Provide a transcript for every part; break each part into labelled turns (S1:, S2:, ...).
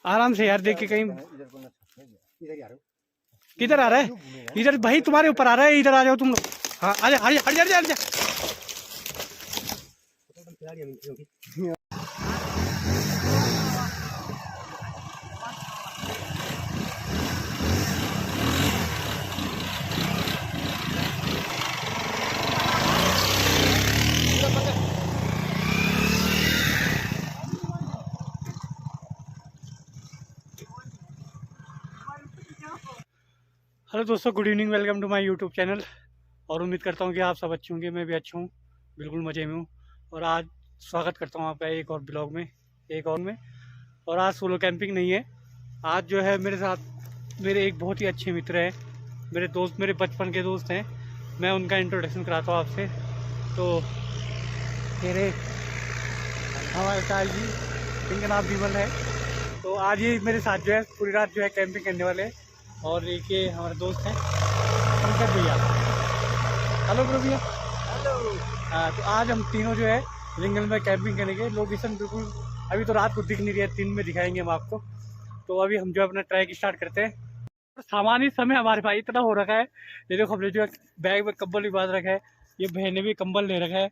S1: आराम से यार, देख के कहीं किधर आ रहा है, इधर भाई तुम्हारे ऊपर आ रहा है, इधर आ जाओ तुम लोग। हाँ आ जा, हट जा, हट जा, हट जा। हेलो दोस्तों, good evening, welcome to my YouTube channel. और उम्मीद करता हूँ कि आप सब अच्छे होंगे, मैं भी अच्छा हूँ, बिल्कुल मज़े में हूँ। और आज स्वागत करता हूँ आपका एक और ब्लॉग में, एक और में। और आज सोलो कैंपिंग नहीं है, आज जो है मेरे साथ मेरे एक बहुत ही अच्छे मित्र हैं, मेरे दोस्त, मेरे बचपन के दोस्त हैं। मैं उनका इंट्रोडक्शन कराता हूँ आपसे। तो मेरे हमारे साल जी, इनका नाम विमल है। तो आज ये मेरे साथ जो है पूरी रात जो है कैंपिंग करने वाले हैं। और एक ये हमारे दोस्त हैं पंकज भैया। हेलो ब्रो भैया। हेलो। हाँ, तो आज हम तीनों जो है रिंगल में कैंपिंग करेंगे। लोकेशन बिल्कुल अभी तो रात को दिख नहीं रही है, दिन में दिखाएंगे हम आपको। तो अभी हम जो है अपना ट्रैक स्टार्ट करते हैं। सामान्य समय हमारे भाई इतना हो रखा है, ये देखो हमने जो है बैग में कंबल भी बांध रखा है, ये बहन ने भी कंबल ले रखा है,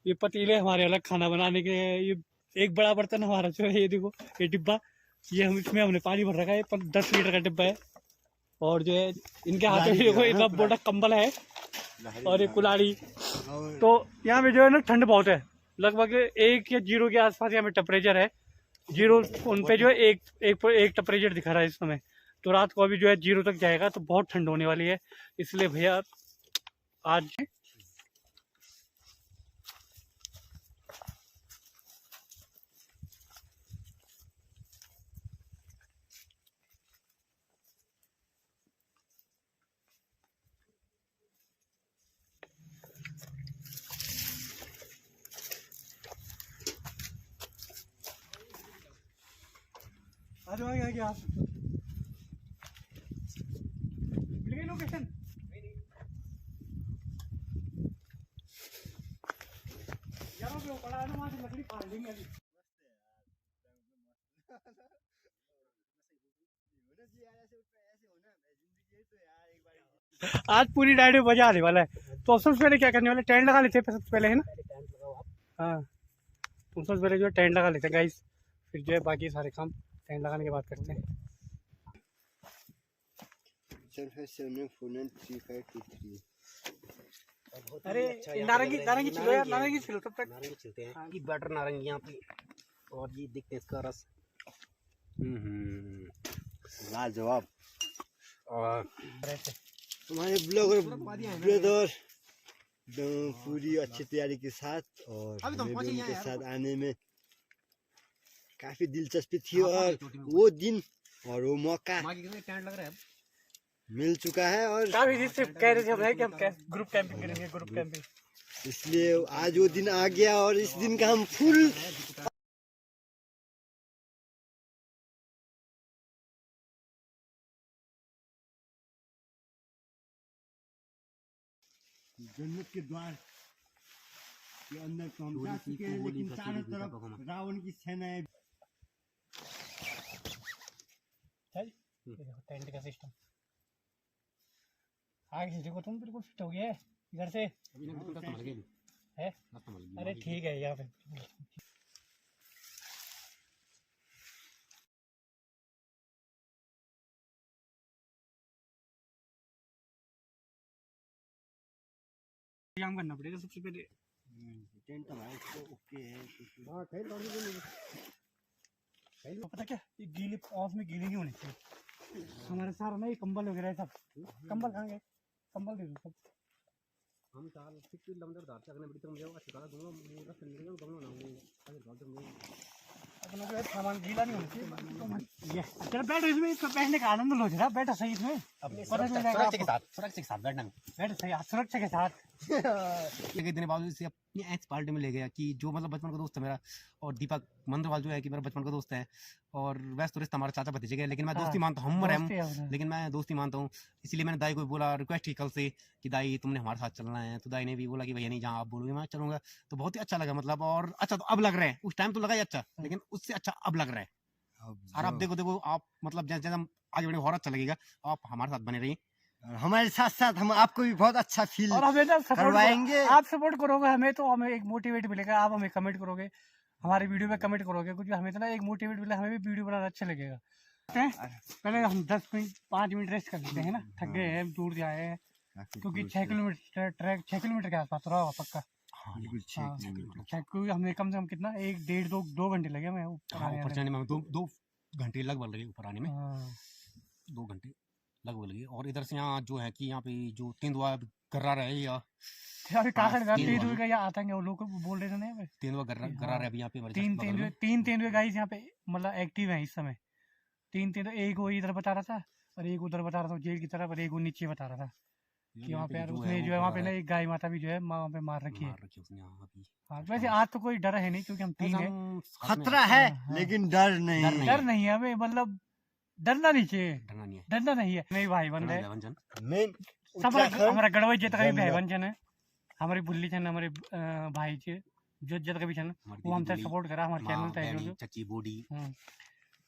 S1: ये पतीले हमारे अलग खाना बनाने के हैं, ये एक बड़ा बर्तन हमारा जो है, ये देखो ये डिब्बा, ये हम इसमें हमने पानी भर रखा है, 10 लीटर का डिब्बा है। और जो है इनके हाथ में देखो इतना बड़ा कंबल है और एक कुल्हाड़ी। तो यहाँ पे जो है ना ठंड बहुत है, लगभग 1 या 0 के आसपास यहाँ पे टेम्परेचर है। 0 उन पे जो है एक टेम्परेचर दिखा रहा है इस समय। तो रात को अभी जो है 0 तक जाएगा, तो बहुत ठंड होने वाली है। इसलिए भैया आज आगे आप मिल गई लोकेशन। यार वो पड़ा है ना, वहाँ से लकड़ी फाड़ लेंगे अभी। आज पूरी डाइट में मजा आने वाला है। तो सबसे पहले क्या करने वाले, टेंट लगा लेते हैं सबसे पहले, है ना। हाँ, तो सबसे पहले जो है टेंट लगा लेते हैं गाइस, फिर जो है बाकी सारे काम टेंट लगाने के बाद करते हैं। अरे नारंगी नारंगी छिलो यार, नारंगी छिलो तब तक।
S2: नारंगी छिलते हैं कि बटर नारंगी यहाँ पे, और ये देखते हैं इसका रस।
S3: लाजवाब।
S2: और
S3: हमारे ब्लॉगर ब्रदर पूरी अच्छी तैयारी के साथ, और हमें भी उनके साथ आने में काफी दिलचस्पी थी। और वो दिन और वो मौका
S2: टेंट लग रहा है,
S3: मिल चुका है। और
S1: काफी दिन से कह रहे थे हम कि हम ग्रुप कैंपिंग करेंगे, ग्रुप कैंपिंग।
S3: इसलिए आज वो दिन आ गया, और इस दिन का हम फुल जन्नत के द्वार के अंदर तो हम जा चुके हैं, लेकिन चारों तरफ रावण की सेनाएं।
S1: टेंट का सिस्टम आगे से देखो, तुम बिल्कुल फिट हो गया है इधर से है। अरे ठीक है, यहाँ पे काम करना पड़ेगा सबसे पहले।
S3: टेंट तो भाई तो ओके है।
S1: हाँ, पता क्या, ये गीली ऑफ में गीली नहीं होनी चाहिए हमारे सारा ना, ये कंबल वगैरह सब। कंबल कहाँ गए, कंबल दे दो सब।
S2: हम साल सिक्स लंदर दार तक ने बड़ी तो मुझे अच्छा दूंगा, मेरा संदेश गमलो ना अगर
S1: अपना जो है सामान गीला नहीं होना चाहिए। ये चलो बैठो, इसमें इसको बैठने का आनंद लो जरा, बैठो सही इसमें,
S2: अपने
S1: सुरक्षा
S2: के साथ बैठना।
S1: बैठो सही, सुरक्षा के साथ।
S2: कई दिन बाद इसे अपनी एक्स पार्टी में ले गया, कि जो मतलब बचपन का दोस्त है मेरा, और दीपक मंदरवाल जो है कि मेरा बचपन का दोस्त है। और वैसे तो रिश्ता हमारा चाचा भतीजे का है, लेकिन मैं दोस्ती मानता हूँ, लेकिन मैं दोस्ती मानता हूँ। इसलिए मैंने दाई को बोला, रिक्वेस्ट की कल से कि दाई तुमने हमारे साथ चलना है। तो दाई ने भी बोला कि भैया नहीं, जहाँ आप बोलोगे मैं चलूंगा। तो बहुत ही अच्छा लगा मतलब, और अच्छा तो अब लग रहा है, उस टाइम तो लगा ही अच्छा, लेकिन उससे अच्छा अब लग रहा है। और आप देखो देखो आप मतलब जैसे जैसे हम आगे बढ़े और अच्छा लगेगा, आप हमारे साथ बने रहिए।
S3: हमारे साथ साथ हम आपको भी बहुत अच्छा फील
S1: और हमें ना
S3: करवाएंगे।
S1: आप सपोर्ट करोगे हमें तो हमें एक मोटिवेट मिलेगा। आप हमें कमेंट करोगे, हमारे वीडियो पे कमेंट करोगे, कुछ हमें तो ना एक मोटिवेट मिला, हमें भी वीडियो बनाना अच्छा लगेगा। पहले हम 10 मिनट 5 मिनट रेस्ट कर लेते हैं ना, थक गए हैं, दूर से आए हैं, क्योंकि 6 किलोमीटर ट्रैक 6 किलोमीटर के आसपास रहा होगा पक्का। क्योंकि हमने कम से कम कितना 1 1.5 2 घंटे लगे हमें ऊपर
S2: जाने में, 2 घंटे लगभग लगे ऊपर आने में, 2 घंटे लगभग लगे। और इधर से यहाँ जो है कि यहाँ पे जो तेंदुआ गर्रा रहे या
S1: तेंदुए का यहाँ आतंक है, वो लोग बोल रहे थे ना
S2: तेंदुआ गर्रा रहे अभी यहाँ पे।
S1: 3 तेंदुए गाइस यहाँ पे मतलब एक्टिव है इस समय। 3 तेंदुए, एक वो इधर बता रहा था और एक उधर बता रहा था जेल की तरफ, और एक वो नीचे बता रहा था कि वहाँ पे उसने जो है वहाँ पे ना एक गाय माता भी जो है वहाँ पे मार रखी है। हाँ वैसे आज तो कोई डर है नहीं, क्योंकि हम 3 हैं।
S3: खतरा है लेकिन डर नहीं।
S1: डर नहीं है हमें, मतलब डरना नहीं चाहिए, डरना नहीं है। मेरे भाई बंद है, हमारा गढ़वाई जितना भी भाई बंधन है, हमारी बुल्ली छन, हमारे भाई छे जो जितना भी छन, वो हमसे सपोर्ट करा। हमारे चैनल पे
S2: चची बूढ़ी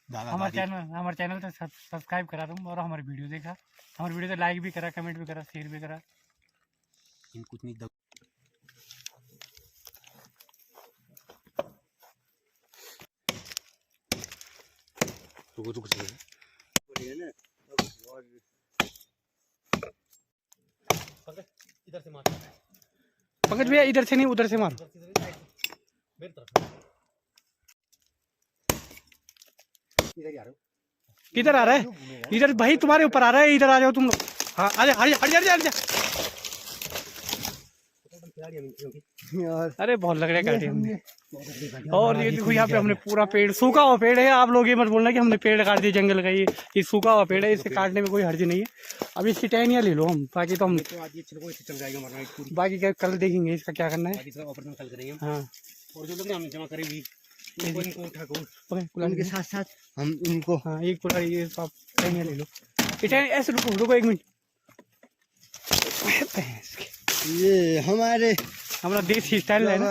S1: हमारे चैनल पे सब्सक्राइब करा तुम, और हमारी वीडियो देखा, हमारी वीडियो तो लाइक भी करा, कमेंट भी करा, शेयर भी करा।
S2: इन कुछ नहीं इधर से मार,
S1: पंकज भैया इधर से नहीं उधर से मारो।
S2: मेरी तरफ
S1: किधर आ रहा है? इधर भाई तुम्हारे ऊपर आ रहा है, इधर आ जाओ तुम लोग। हाँ आजा हट जा हट जा। अरे बहुत लग रहा है काटे हमने। और ये देखो यहाँ पे हमने पूरा पेड़, सूखा हुआ पेड़ है, आप लोग ये मत बोलना कि हमने पेड़ काट दिया जंगल का। ये सूखा हुआ पेड़ है, इसे काटने में कोई हर्ज नहीं है। अब इसकी टहनियाँ ले लो हम, बाकी तो हम बाकी क्या कल देखेंगे इसका क्या करना है। हाँ
S2: और जो लोग हमने जमा करे भी
S3: उनके साथ साथ हम इनको
S1: हाँ एक पूरा ये आप टहनियाँ ले लो। ऐसे रुको 1 मिनट।
S3: ये
S1: हमारा देसी स्टाइल है ना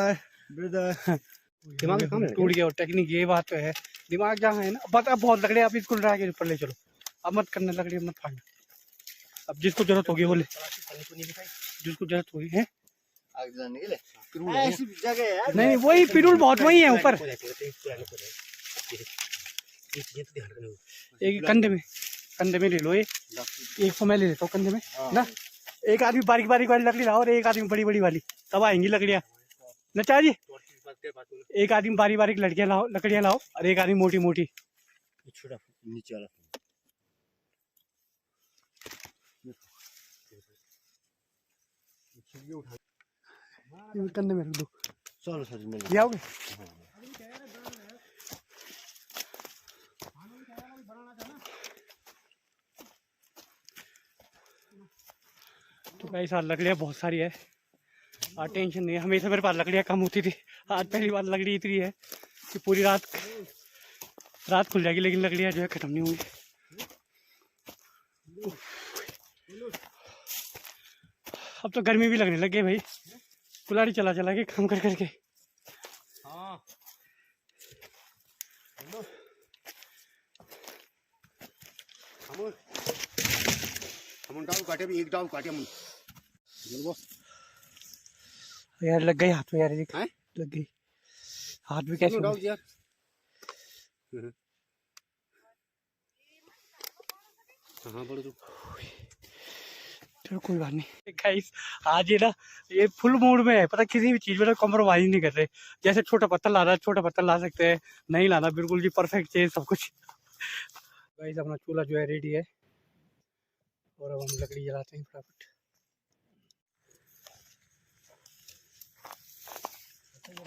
S3: ब्रदर।
S1: दिमाग टूट गया और टेक्निक, ये बात तो है। दिमाग जहाँ है ना, बस अब बहुत लकड़े, आप इसको डरा के ऊपर ले चलो, अब मत करना लकड़ी मत फाड़ना। अब जिसको जरूरत होगी बोले, जिसको जरूरत होगी है
S3: ऐसी जगह है
S1: नहीं, वही पिरूल बहुत वही है ऊपर। एक कंधे में ले लो, एक तो मैं ले लेता हूँ कंधे में ना। एक आदमी बारीक वाली लकड़ी लाओ और एक आदमी बड़ी वाली, तब आएंगी लकड़ियाँ नचा जी। एक आदमी बारीक लकड़ियाँ लाओ और एक आदमी मोटी
S3: छोटा नीचे वाला
S1: कंधे में रख दो।
S3: चलो सर मिल
S1: आओगे। तो भाई साथ लकड़ियाँ बहुत सारी है, आज टेंशन नहीं है। हमेशा मेरे पास लकड़ियाँ कम होती थी, आज पहली बार लकड़ी इतनी है कि पूरी रात खुल जाएगी, लेकिन लकड़ियाँ जो है खत्म नहीं होंगी। अब तो गर्मी भी लगने लग गई भाई, कुल्हाड़ी चला के काम करके।
S2: हम डाल काटे भी, एक डाल काटे हम
S1: यार लग गई हाथ में यार, लग गई हाथ में। कैसे
S2: यार हाँ बोलो तो
S1: चलो कोई बात नहीं। गाइस आज ये ना ये फुल मूड में है, पता किसी भी चीज़ में ना कॉम्प्रोमाइज नहीं कर रहे। जैसे छोटा पत्थर ला रहा है, छोटा पत्थर ला सकते हैं, नहीं लाना बिल्कुल जी परफेक्ट चाहिए सब कुछ। गाइस अपना चूल्हा जो है रेडी है और अब हम लकड़ी जलाते हैं फटाफट।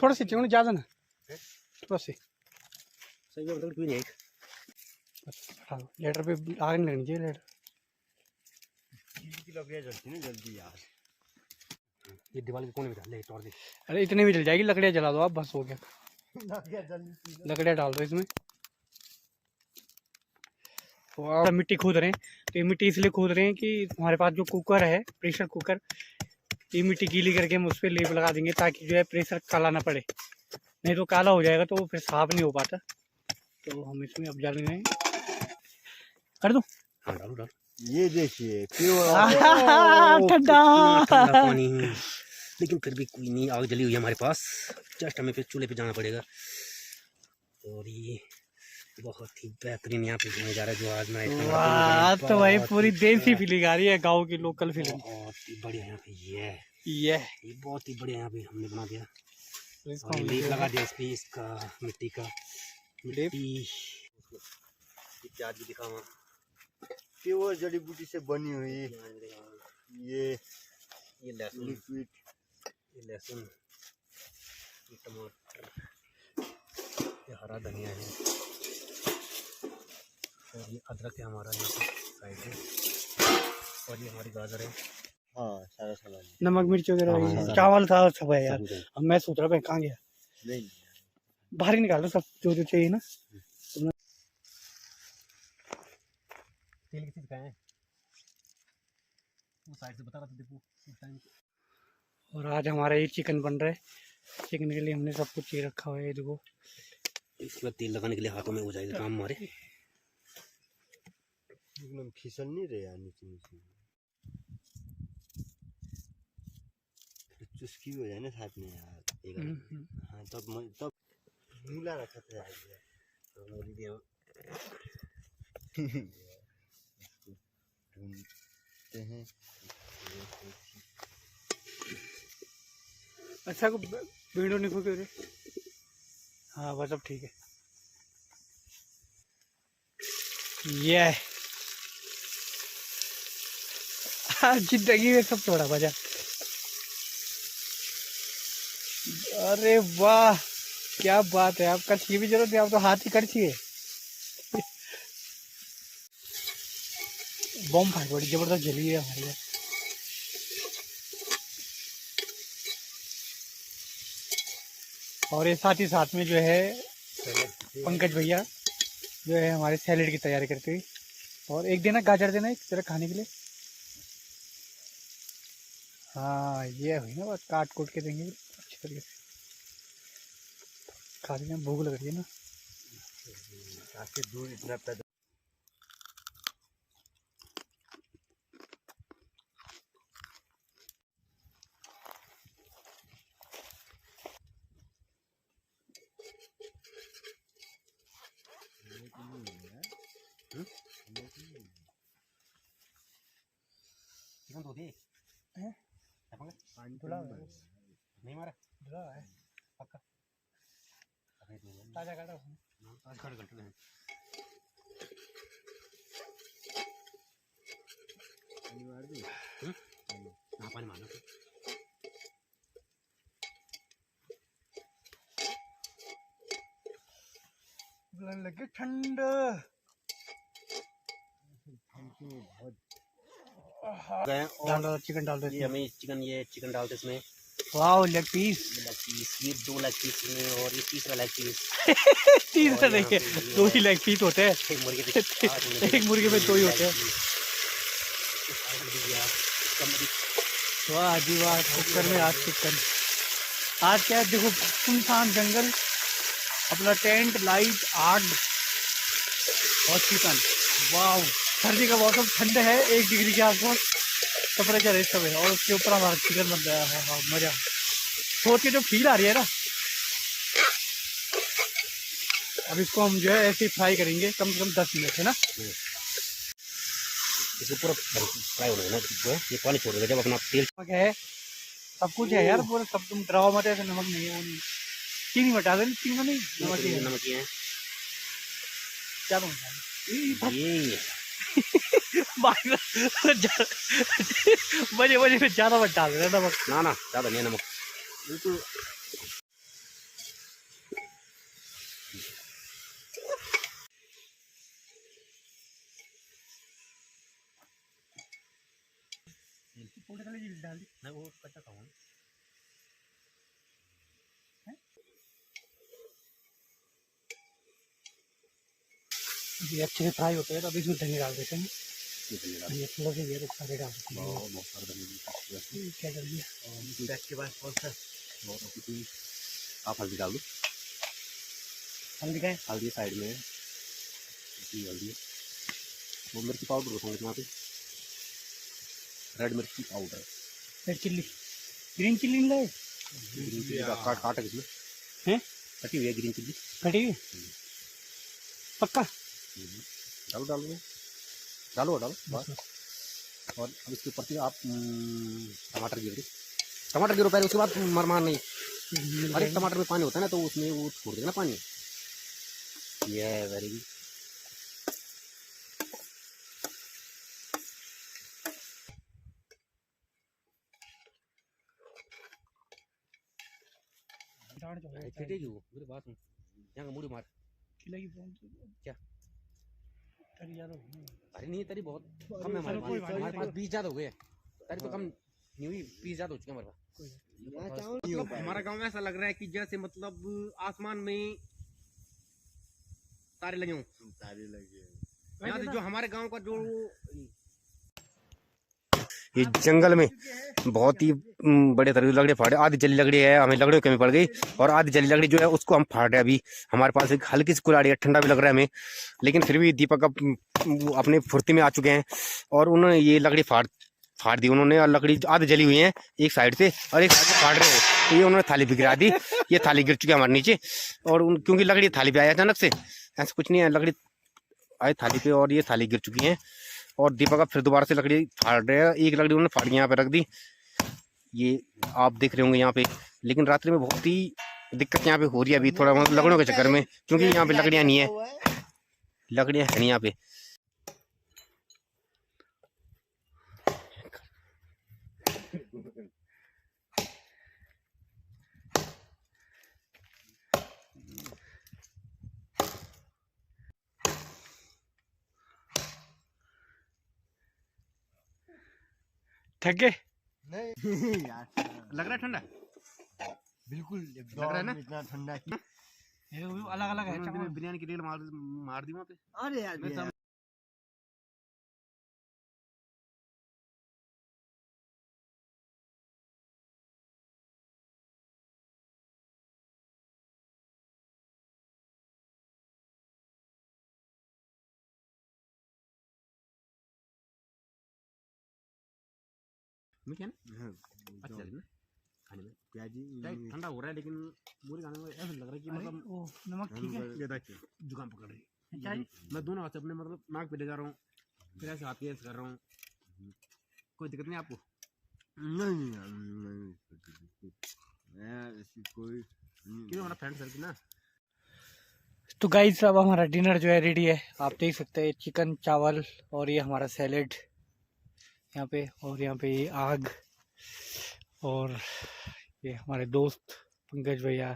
S1: थोड़ा सी चिकन ज़्यादा ना, थोड़ा सी
S2: सही है, मतलब नहीं
S1: लेटर पे आग नहीं लगनी चाहिए। लेटर
S3: जल्दी ना जल्दी यार,
S2: ये दीवार के कोने में डाल ले तोड़ दे।
S1: अरे इतने में जल जाएगी, लकड़ियाँ जला दो आप, बस हो गया। लकड़ियाँ डाल दो इसमें। तो मिट्टी खोद रहे हैं, तो ये मिट्टी इसलिए खोद रहे हैं कि हमारे पास जो कुकर है, प्रेशर कुकर, ये मिट्टी गीली करके हम उस पर लेप लगा देंगे ताकि जो है प्रेशर काला ना पड़े, नहीं तो काला हो जाएगा तो फिर साफ नहीं हो पाता। तो हम इसमें अब डालेंगे, कर दूं?
S2: हाँ डालो डालो।
S3: ये देखिए प्योर
S1: ठंडा
S2: पानी, लेकिन फिर भी कोई नहीं, आग जली हुई है हमारे पास, जस्ट हमें फिर चूल्हे पे जाना पड़ेगा। और ये बहुत ही बेहतरीन यहाँ पे होने जा रहा है जो आज मैं इतना
S1: वाह, तो भाई पूरी देसी फीलिंग आ रही है, गांव की लोकल फीलिंग।
S2: बहुत ही बढ़िया यहाँ पे
S1: ये
S2: बहुत ही बढ़िया यहाँ पे हमने बना दिया।
S1: इसको
S2: और
S1: हम
S2: लेप
S1: जो
S2: लगा
S1: है
S2: दिया इस पे, इसका मिट्टी का मिट्टी प्याज भी दिखाऊंगा,
S3: प्योर जड़ी बूटी से बनी हुई ये
S2: लहसुन,
S3: लिक्विड,
S2: ये लहसुन, ये टमाटर, ये हरा धनिया है, और ये अदरक है हमारा यहाँ पे साइड में, और ये हमारी गाजर है।
S3: हाँ सारा सामान
S1: नमक मिर्च
S2: हाँ,
S1: वगैरह,
S2: सब-
S1: चावल था सब है यार।
S2: सब है।
S1: अब मैं सोच रहा भाई कहाँ गया,
S3: नहीं।
S1: बाहर ही निकाल लो सब जो जो चाहिए ना।
S2: तेल किसी का है वो साइड से बता रहा था देखो उस टाइम।
S1: और आज हमारा ये चिकन बन रहा है, चिकन के लिए हमने सब कुछ ये रखा हुआ है, ये देखो।
S2: इसके बाद तेल लगाने के लिए हाथों में हो जाएगा काम हमारे।
S3: एकदम फिसल नहीं रहे यार, नीचे नीचे चुस्की हो जाए ना साथ में यार एक हाँ तब नीला रखा था यार ये। ढूंढते हैं
S1: अच्छा को वीडियो नहीं खोके रे। हाँ बस अब ठीक है। ये जिंदगी में सब थोड़ा मजा। अरे वाह क्या बात है, आप कच्छ की भी जरूरत नहीं, आप तो हाथ ही कच्छ है। बम फाइट बड़ी जबरदस्त जली है हमारे यहाँ। और ये साथ ही साथ में जो है पंकज भैया जो है हमारे सैलेड की तैयारी करते हुए। और एक देना गाजर देना एक तरह खाने के लिए। हाँ ये हुई ना बात, काट कूट के देंगे अच्छी तरीके से खा लेना, भूख लग रही है ना।
S3: काफी दूर इतना पैदल
S2: चिकन तो दे
S1: हैं?
S3: पानी
S1: धुला
S3: तो
S1: हुआ है।
S2: नहीं मारा
S1: धुला है
S2: पक्का
S1: ताजा काटा उसने।
S2: आज खड़े घंटे हैं
S3: पानी मार दूं?
S2: हाँ पानी मारना
S1: लगे ठंडा। डाल दो चिकन, डाल दो
S2: ये हमें चिकन डालते इसमें।
S1: वाह लेग पीस।
S2: ये 2 लेग पीस में, और ये तीसरा लेग पीस।
S1: तीसरा नहीं है, दो ही लेग पीस होते हैं।
S2: एक मुर्गे पे
S1: एक मुर्गे में दो ही होते हैं। वाह जी वाह, कुकर में आज चिकन। आज क्या है देखो, सुनसान जंगल, अपना टेंट, लाइट, आग और चिकन। वाह सर्दी का मौसम, ठंड है 1 डिग्री के आसपास टेम्परेचर इस समय, और उसके ऊपर हमारा चिकन बन रहा है। हाँ मजा सोच के जो फील आ रही है ना। अब इसको हम जो है ऐसे ही फ्राई करेंगे कम से कम 10 मिनट, है ना।
S2: इसको पूरा फ्राई होना है ना, जो है ये पानी छोड़ेगा जब अपना तेल।
S1: नमक है, सब कुछ है यार पूरा, सब तुम डराओ मत, ऐसे नमक नहीं है वो नहीं। चीनी बता दें, चीनी में नहीं नमक ही है।
S2: नमक ही है
S1: क्या बता
S2: ये
S1: मजे मजे में ज्यादा मत डाल देना नमक।
S2: ना ना ज़्यादा नहीं है नमक बिल्कुल।
S1: डाल दी।
S2: मैं वो कच्चा खाऊंगा।
S1: ये अच्छे से फ्राई होते हैं तो अभी इसमें धनिया डाल देते हैं। ये थोड़ा सा ये सारे डाल देते हैं।
S2: बहुत सारा धनिया
S1: क्या डाल दिया
S3: बैठ के बाद कौन सा
S2: आप हल्दी डाल दो।
S1: हल्दी का है।
S2: हल्दी साइड में है। ये हल्दी है, वो मिर्ची पाउडर होता है यहाँ पे, रेड मिर्ची powder,
S1: red chilli, green chilli नहीं लाए?
S2: ग्रीन चिल्ली का काट है इसमें,
S1: हैं?
S2: कटी हुई है ग्रीन चिल्ली,
S1: कटी हुई पक्का?
S2: डालो डालो डालो डालो बस। और अब इसके ऊपर से आप टमाटर गिरो पहले, उसके बाद मरमान नहीं, अरे टमाटर में पानी होता है ना, तो उसमें वो छोड़ देगा ना पानी, ये वेरी गुड। मेरी बात सुन, यहाँ का मुड़ी मार
S1: खिलाएगी
S2: क्या?
S1: तरी यार
S2: अरे नहीं, तरी बहुत कम है हमारे पास 20 ज्यादा हो गए, तरी तो कम नहीं हुई, 20 ज्यादा हो चुके हमारे पास। मतलब हमारा गांव में ऐसा लग रहा है कि जैसे मतलब आसमान में तारे लगे हों,
S3: तारे लगे।
S2: यहाँ से जो हमारे गांव का जो ये जंगल में बहुत ही बड़े तरह की लकड़ी फाड़े, आधी जली लकड़ी है, हमें लकड़ियों की कमी पड़ गई, और आधी जली लकड़ी जो है उसको हम फाड़ रहे हैं। अभी हमारे पास एक हल्की सी कुल्हाड़ी है, ठंडा भी लग रहा है हमें, लेकिन फिर भी दीपक अपने फुर्ती में आ चुके हैं और उन्होंने ये लकड़ी फाड़ दी उन्होंने, और लकड़ी आधी जली हुई है एक साइड से और एक साइड से फाड़ रहे हैं, तो ये उन्होंने थाली भी गिरा दी, ये थाली गिर चुकी है हमारे नीचे, और क्योंकि लकड़ी थाली पे आया अचानक से, ऐसा कुछ नहीं है, लकड़ी आई थाली पे और ये थाली गिर चुकी है, और दीपक अब फिर दोबारा से लकड़ी फाड़ रहे हैं। एक लकड़ी उन्होंने फाड़ के यहाँ पे रख दी, ये आप देख रहे होंगे यहाँ पे, लेकिन रात्रि में बहुत ही दिक्कत यहाँ पे हो रही है अभी थोड़ा लकड़ियों के चक्कर में, क्योंकि यहाँ पे लकड़ियाँ नहीं है, लकड़ियाँ है नहीं यहाँ पे।
S1: थक गए?
S3: नहीं यार,
S2: लग रहा है ठंडा,
S3: बिल्कुल
S2: लग रहा है ना
S3: इतना ठंडा की।
S1: ये अलग अलग है,
S2: बिरयानी की रेल मार दी वहाँ पे।
S3: अरे यार
S2: मीठा ना, अच्छा लग ना खाने में,
S3: प्याजी
S2: ठंडा हो रहा है, लेकिन पूरे खाने में ऐसा लग रहा है कि मतलब
S1: ओ नमक ठीक है,
S2: जुकाम पकड़ रही है। मैं दोनों हाथ अपने मतलब नाक पे ले जा रहा हूँ, फिर ऐसे हाथ ऐसे कर रहा हूँ, कोई दिक्कत नहीं आपको?
S3: नहीं कोई
S2: क्यों, हमारा फ्रेंड सर्किल ना।
S1: तो गाइस अब हमारा डिनर जो है रेडी है, आप देख सकते हैं, चिकन चावल और ये हमारा सैलेड यहाँ पे, और यहाँ पे ये आग, और ये हमारे दोस्त पंकज भैया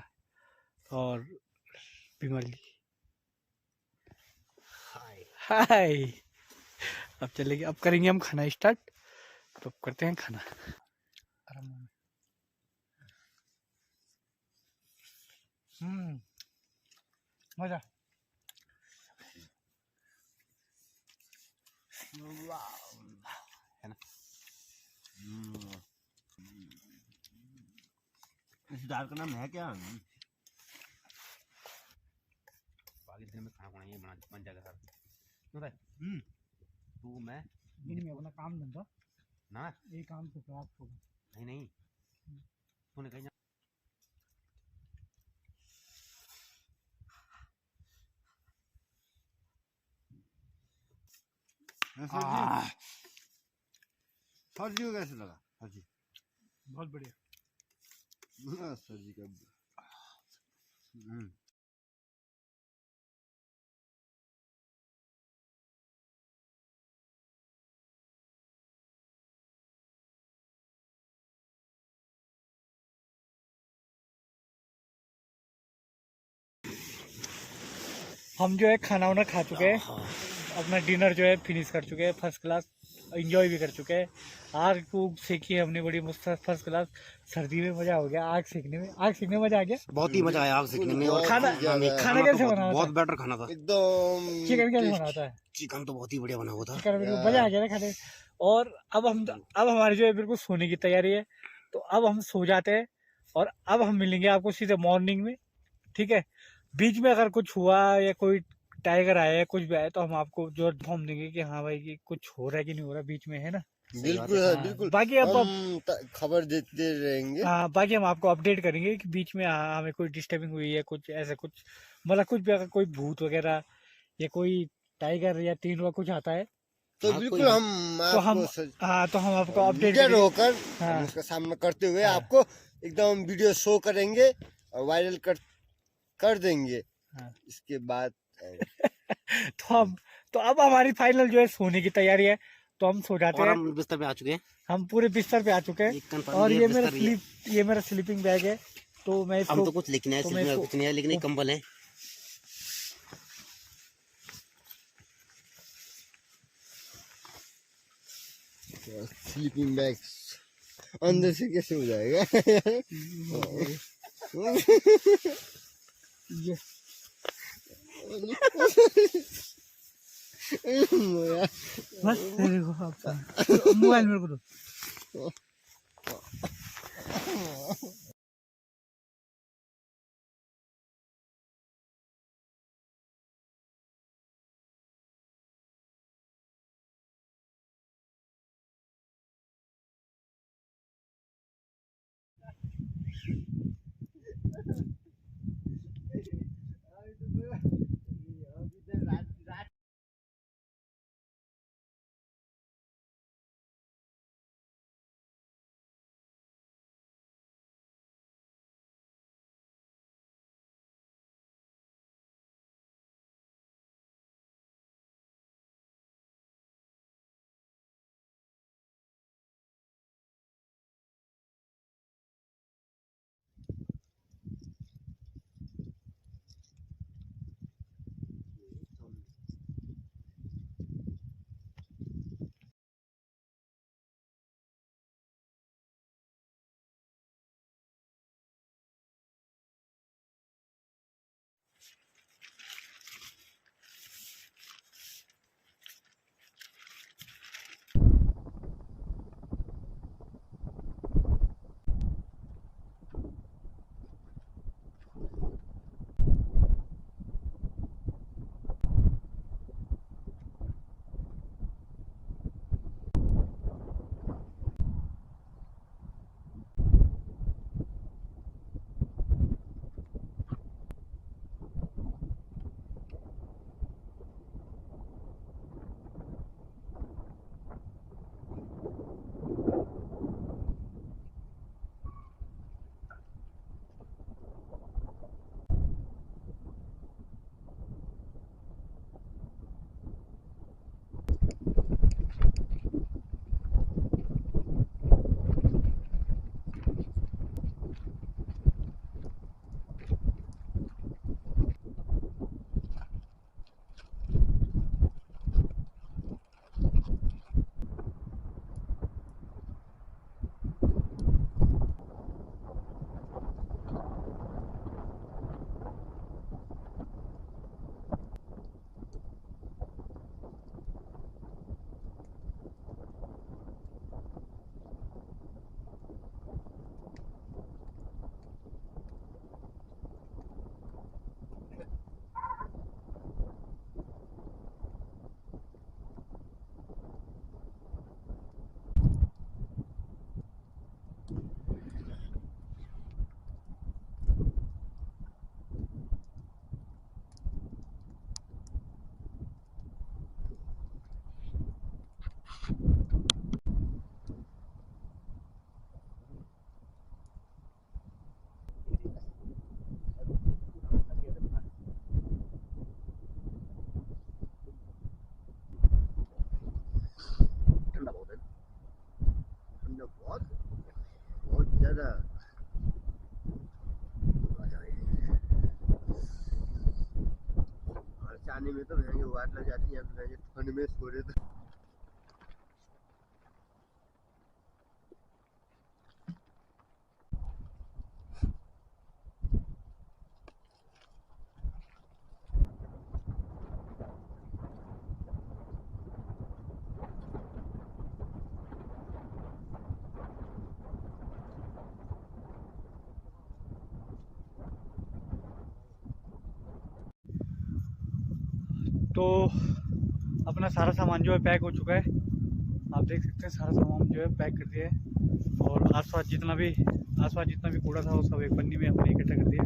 S1: और विमल जी। हाय, अब चलेंगे, अब करेंगे हम खाना स्टार्ट, तो करते हैं खाना। मजा
S2: है ना,
S3: इस दाल का नाम है क्या?
S2: बाकी दिन में खाना ये बन जाएगा सर, क्यों भाई? तू मैं
S1: दिन में अपना काम धंधा
S2: ना,
S1: ये काम से प्राप्त होगा।
S2: नहीं तूने कहीं
S3: सब्जी को कैसे लगा? सब्जी
S1: बहुत बढ़िया,
S3: सब्जी का
S1: हम जो है खाना वाना खा चुके हैं, अपना डिनर जो है फिनिश कर चुके हैं, फर्स्ट क्लास एंजॉय भी कर चुके हैं। आग को सेकी है हमने बड़ी मस्त फर्स्ट क्लास, सर्दी में मजा हो गया, आग सेकने में मजा आ गया,
S2: बहुत ही मजा आया आग सेकने में। और
S1: खाना कैसे बना?
S2: बहुत बेटर खाना था
S3: एकदम।
S1: चिकन कैसे बना होता है?
S2: चिकन तो बहुत ही बढ़िया बना हुआ था,
S1: चिकन मजा आ गया ना खाने। और अब हमारी जो है बिल्कुल सोने की तैयारी है, तो अब हम सो जाते हैं, और अब हम मिलेंगे आपको सीधे मॉर्निंग में, ठीक है? बीच में अगर कुछ हुआ या कोई टाइगर आया है कुछ भी आया तो हम आपको जो इन्फॉर्म देंगे कि हाँ भाई कि कुछ हो रहा है कि नहीं हो रहा बीच में, है ना।
S3: बिल्कुल
S1: हाँ,
S3: बिल्कुल,
S1: बाकी अब
S3: हम खबर देते रहेंगे।
S1: हाँ बाकी हम आपको अपडेट करेंगे कि बीच में हमें कोई डिस्टर्बिंग हुई है कुछ ऐसा कुछ, मतलब कुछ भी अगर कोई भूत वगैरह या कोई टाइगर या तीनों कुछ आता है
S3: तो बिल्कुल हम
S1: तो
S3: आपको
S1: हम आपको अपडेट
S3: लीडर
S1: करेंगे।
S3: होकर
S1: हाँ
S3: हम उसका सामना करते हुए
S1: हाँ
S3: आपको एकदम वीडियो शो करेंगे और वायरल कर देंगे।
S1: हाँ
S3: इसके बाद
S1: तो हम तो अब हमारी फाइनल जो है सोने की तैयारी है, तो हम सो जाते
S2: और
S1: हैं।
S2: हम बिस्तर पे आ चुके हैं,
S1: हम पूरे बिस्तर पे आ चुके
S2: ये
S1: हैं
S2: कंफर्म
S1: और
S2: ये बिस्तर ये
S1: ये मेरा स्लीपिंग बैग है। तो मैं
S2: हम
S1: इसको
S2: तो कुछ लिखना है
S1: तो मैं
S2: इसमें
S1: इसको
S2: कुछ नहीं है, लेकिन एक कंबल है।
S3: स्लीपिंग बैग अंदर से कैसे हो जाएगा?
S1: ये बस देखो आपका मोबाइल मेरे को दो।
S3: ठंडा बहुत है, ठंडा बहुत ज्यादा। और जाने में तो भैंगे वाट लग जाती है, भैंगे ठंड में सो रहे थे।
S1: तो अपना सारा सामान जो है पैक हो चुका है, आप देख सकते हैं सारा सामान जो है पैक कर दिया है। और आसपास जितना भी कूड़ा था वो सब एक पन्नी में हमने इकट्ठा कर दिया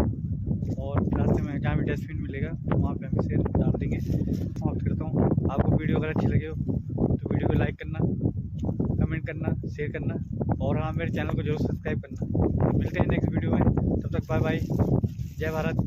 S1: और रास्ते में जहाँ भी डस्टबिन मिलेगा वहाँ पे हम इसे डाल देंगे। समाप्त करता हूँ। आपको वीडियो अगर अच्छी लगे हो तो वीडियो को लाइक करना, कमेंट करना, शेयर करना और हाँ मेरे चैनल को जरूर सब्सक्राइब करना। मिलते हैं नेक्स्ट वीडियो में, तब तक बाय बाय, जय भारत।